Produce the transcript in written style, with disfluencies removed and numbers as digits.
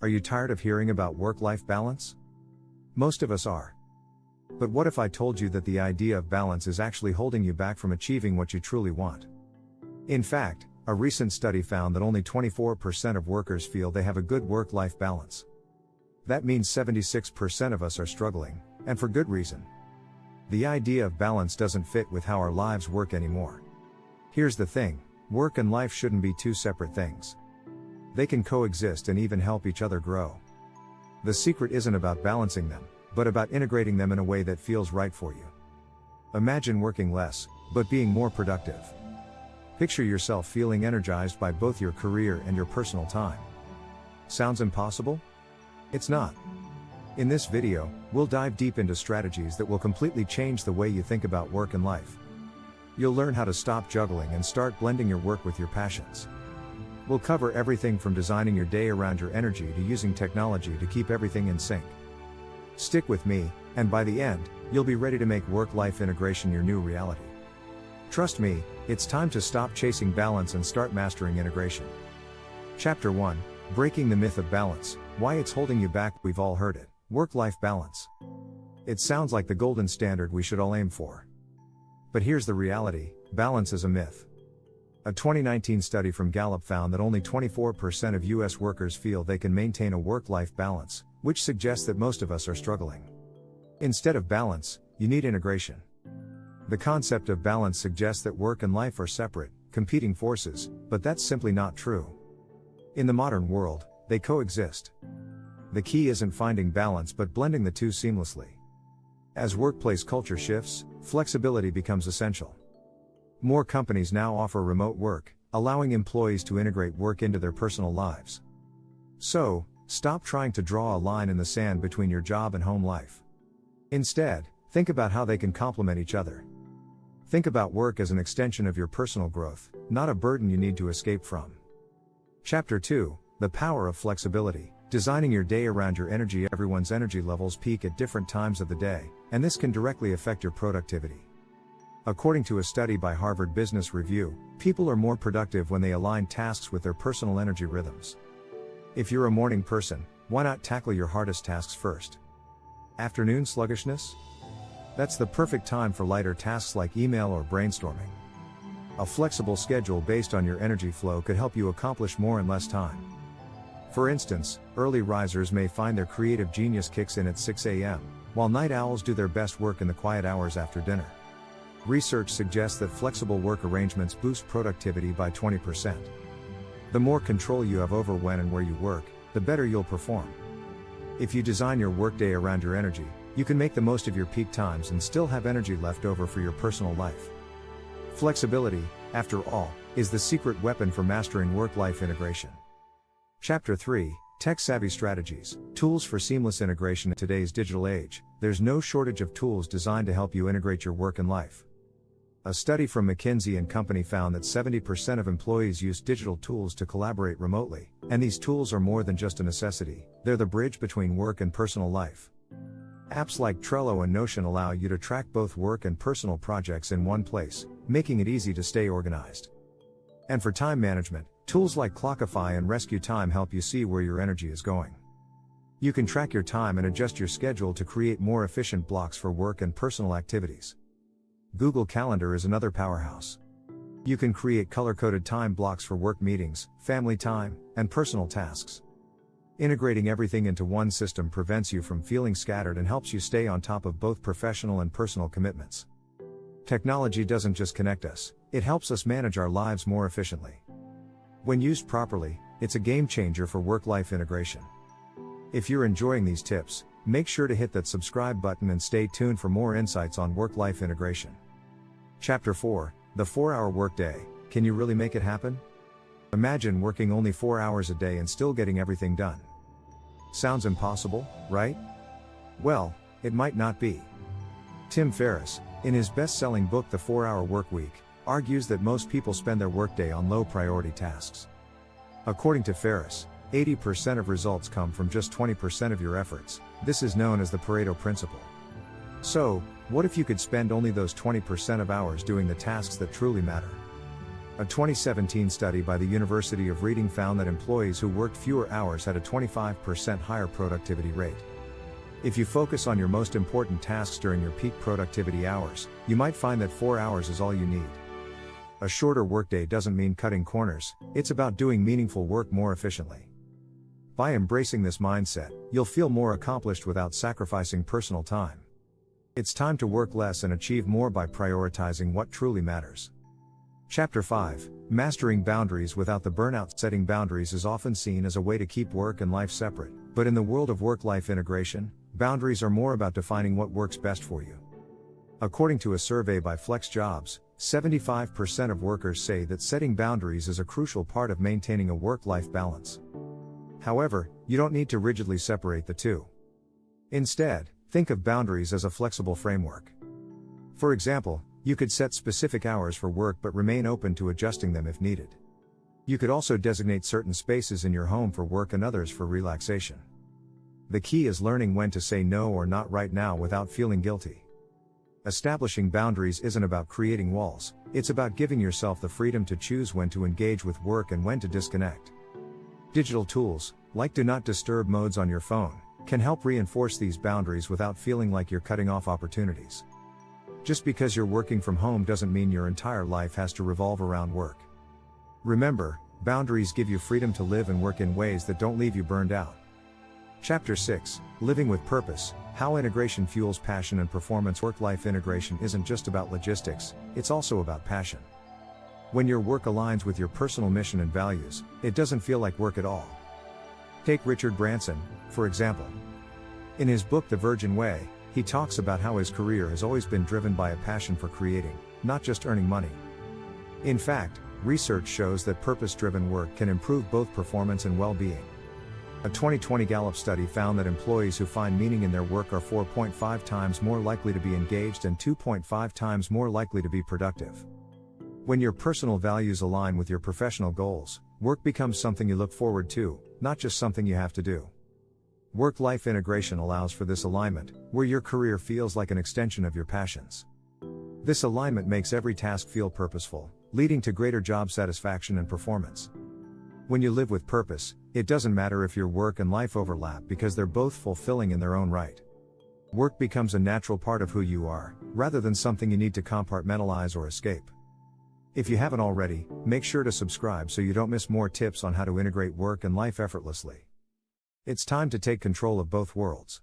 Are you tired of hearing about work-life balance? Most of us are. But what if I told you that the idea of balance is actually holding you back from achieving what you truly want? In fact, a recent study found that only 24% of workers feel they have a good work-life balance. That means 76% of us are struggling, and for good reason. The idea of balance doesn't fit with how our lives work anymore. Here's the thing, work and life shouldn't be two separate things. They can coexist and even help each other grow. The secret isn't about balancing them, but about integrating them in a way that feels right for you. Imagine working less, but being more productive. Picture yourself feeling energized by both your career and your personal time. Sounds impossible? It's not. In this video, we'll dive deep into strategies that will completely change the way you think about work and life. You'll learn how to stop juggling and start blending your work with your passions. We'll cover everything from designing your day around your energy to using technology to keep everything in sync. Stick with me, and by the end, you'll be ready to make work-life integration your new reality. Trust me, it's time to stop chasing balance and start mastering integration. Chapter 1, Breaking the Myth of Balance, Why It's Holding You Back. We've all heard it, work-life balance. It sounds like the golden standard we should all aim for. But here's the reality, balance is a myth. A 2019 study from Gallup found that only 24% of US workers feel they can maintain a work-life balance, which suggests that most of us are struggling. Instead of balance, you need integration. The concept of balance suggests that work and life are separate, competing forces, but that's simply not true. In the modern world, they coexist. The key isn't finding balance but blending the two seamlessly. As workplace culture shifts, flexibility becomes essential. More companies now offer remote work, allowing employees to integrate work into their personal lives. So, stop trying to draw a line in the sand between your job and home life. Instead, think about how they can complement each other. Think about work as an extension of your personal growth, not a burden you need to escape from. Chapter 2, The Power of Flexibility, Designing Your Day Around Your Energy. Everyone's energy levels peak at different times of the day, and this can directly affect your productivity. According to a study by Harvard Business Review, people are more productive when they align tasks with their personal energy rhythms. If you're a morning person, why not tackle your hardest tasks first? Afternoon sluggishness? That's the perfect time for lighter tasks like email or brainstorming. A flexible schedule based on your energy flow could help you accomplish more in less time. For instance, early risers may find their creative genius kicks in at 6 a.m., while night owls do their best work in the quiet hours after dinner. Research suggests that flexible work arrangements boost productivity by 20%. The more control you have over when and where you work, the better you'll perform. If you design your workday around your energy, you can make the most of your peak times and still have energy left over for your personal life. Flexibility, after all, is the secret weapon for mastering work-life integration. Chapter 3, Tech-Savvy Strategies, Tools for Seamless Integration. In today's digital age, there's no shortage of tools designed to help you integrate your work and life. A study from McKinsey & Company found that 70% of employees use digital tools to collaborate remotely, and these tools are more than just a necessity, they're the bridge between work and personal life. Apps like Trello and Notion allow you to track both work and personal projects in one place, making it easy to stay organized. And for time management, tools like Clockify and Rescue Time help you see where your energy is going. You can track your time and adjust your schedule to create more efficient blocks for work and personal activities. Google Calendar is another powerhouse. You can create color-coded time blocks for work meetings, family time, and personal tasks. Integrating everything into one system prevents you from feeling scattered and helps you stay on top of both professional and personal commitments. Technology doesn't just connect us, it helps us manage our lives more efficiently. When used properly, it's a game changer for work-life integration. If you're enjoying these tips, make sure to hit that subscribe button and stay tuned for more insights on work-life integration. Chapter 4, The 4-Hour Workday, Can You Really Make It Happen? Imagine working only 4 hours a day and still getting everything done. Sounds impossible, right? Well, it might not be. Tim Ferriss, in his best-selling book The 4-Hour Workweek, argues that most people spend their workday on low-priority tasks. According to Ferriss, 80% of results come from just 20% of your efforts. This is known as the Pareto principle. So, what if you could spend only those 20% of hours doing the tasks that truly matter? A 2017 study by the University of Reading found that employees who worked fewer hours had a 25% higher productivity rate. If you focus on your most important tasks during your peak productivity hours, you might find that 4 hours is all you need. A shorter workday doesn't mean cutting corners, it's about doing meaningful work more efficiently. By embracing this mindset, you'll feel more accomplished without sacrificing personal time. It's time to work less and achieve more by prioritizing what truly matters. Chapter 5: Mastering Boundaries Without the Burnout. Setting boundaries is often seen as a way to keep work and life separate, but in the world of work-life integration, boundaries are more about defining what works best for you. According to a survey by FlexJobs, 75% of workers say that setting boundaries is a crucial part of maintaining a work-life balance. However, you don't need to rigidly separate the two. Instead, think of boundaries as a flexible framework. For example, you could set specific hours for work but remain open to adjusting them if needed. You could also designate certain spaces in your home for work and others for relaxation. The key is learning when to say no or not right now without feeling guilty. Establishing boundaries isn't about creating walls, it's about giving yourself the freedom to choose when to engage with work and when to disconnect. Digital tools, like Do Not Disturb modes on your phone, can help reinforce these boundaries without feeling like you're cutting off opportunities. Just because you're working from home doesn't mean your entire life has to revolve around work. Remember, boundaries give you freedom to live and work in ways that don't leave you burned out. Chapter 6: Living with Purpose, How Integration Fuels Passion and Performance. Work-life integration isn't just about logistics, it's also about passion. When your work aligns with your personal mission and values, it doesn't feel like work at all. Take Richard Branson, for example. In his book The Virgin Way, he talks about how his career has always been driven by a passion for creating, not just earning money. In fact, research shows that purpose-driven work can improve both performance and well-being. A 2020 Gallup study found that employees who find meaning in their work are 4.5 times more likely to be engaged and 2.5 times more likely to be productive. When your personal values align with your professional goals, work becomes something you look forward to, not just something you have to do. Work-life integration allows for this alignment, where your career feels like an extension of your passions. This alignment makes every task feel purposeful, leading to greater job satisfaction and performance. When you live with purpose, it doesn't matter if your work and life overlap because they're both fulfilling in their own right. Work becomes a natural part of who you are, rather than something you need to compartmentalize or escape. If you haven't already, make sure to subscribe so you don't miss more tips on how to integrate work and life effortlessly. It's time to take control of both worlds.